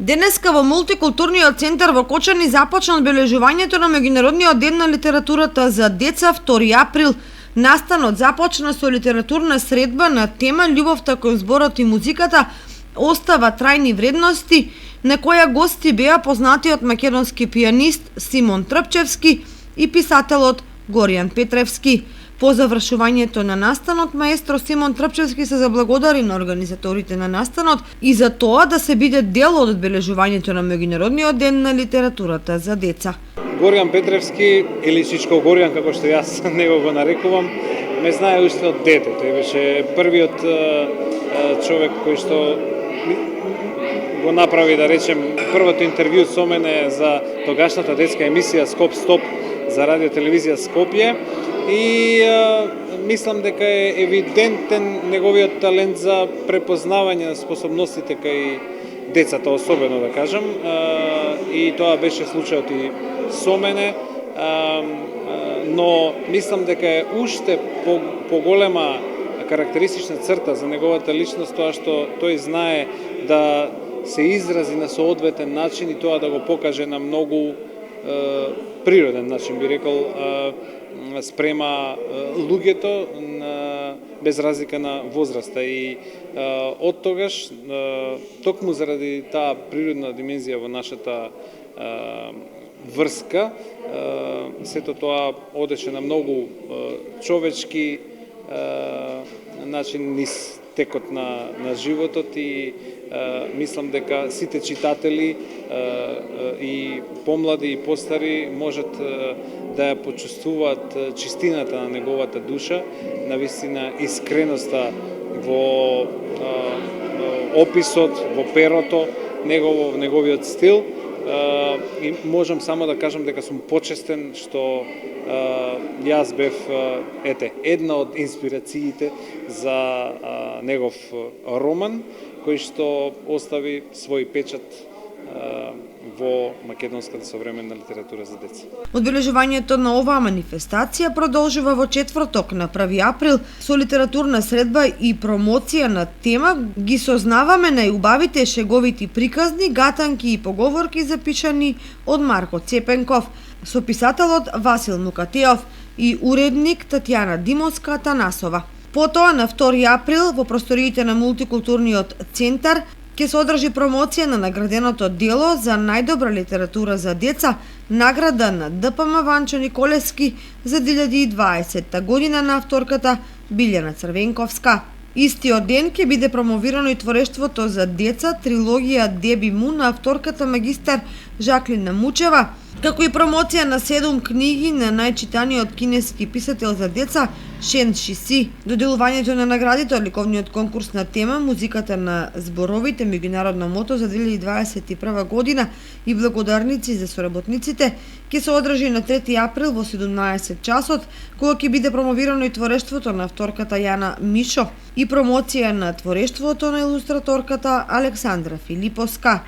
Денеска во мултикултурниот центар во Кочани започна одбележувањето на меѓународниот ден на литературата за деца 2 април. Настанот започна со литературна средба на тема љубовта кон зборот и музиката остава трајни вредности, на која гости беа познатиот македонски пијанист Симон Трпчевски и писателот Горијан Петревски. По завршувањето на настанот, маестро Симон Трпчевски се заблагодари на организаторите на настанот и за тоа да се биде дел од одбележувањето на меѓународниот ден на литературата за деца. Горијан Петревски, или Чичко Горијан, како што јас него го нарекувам, ме знае уште од дете. Тој беше првиот човек кој што го направи, да речем, првото интервју со мене за тогашната детска емисија Скоп Стоп за радио телевизија Скопје. И мислам дека е евидентен неговиот талент за препознавање на способностите кај децата, особено да кажам. И тоа беше случајот и со мене, но мислам дека е уште поголема карактеристична црта за неговата личност тоа што тој знае да се изрази на соодветен начин и тоа да го покаже на многу природен начин, би рекол, спрема луѓето без разлика на возраста. И од тогаш, токму заради таа природна димензија во нашата врска, сето тоа одеше на многу човечки начин низ текот на животот и мислам дека сите читатели и помлади и постари можат да ја почувствуваат чистината на неговата душа, навистина искреноста во описот, во перото, неговиот стил. И можам само да кажам дека сум почестен што јас бев една од инспирациите за негов роман кој што остави свој печат во македонската современна литература за деца. Одбележувањето на оваа манифестација продолжува во четврток на 1 април со литературна средба и промоција на тема ги сознаваме најубавите шеговити приказни, гатанки и поговорки запишани од Марко Цепенков, со писателот Васил Мукатеов и уредник Татјана Димовска-Танасова. Потоа на 2 април во просториите на мултикултурниот центар ќе се одржи промоција на награденото дело за најдобра литература за деца, награда на ДПМ Ванчо Николевски за 2020 година на авторката Билјана Црвенковска. Истиот ден ќе биде промовирано и творештвото за деца трилогија Деби Му на авторката магистар Жаклина Мучева, како и промоција на 7 книги на најчитаниот кинески писател за деца Шен Шиси. Доделувањето на наградите од ликовниот конкурс на тема Музиката на зборовите меѓународно мото за 2021 година и благодарници за соработниците ќе се одржи на 3 април во 17 часот, кога ќе биде промовирано и творештвото на авторката Јана Мишо и промоција на творештвото на илустраторката Александра Филиповска.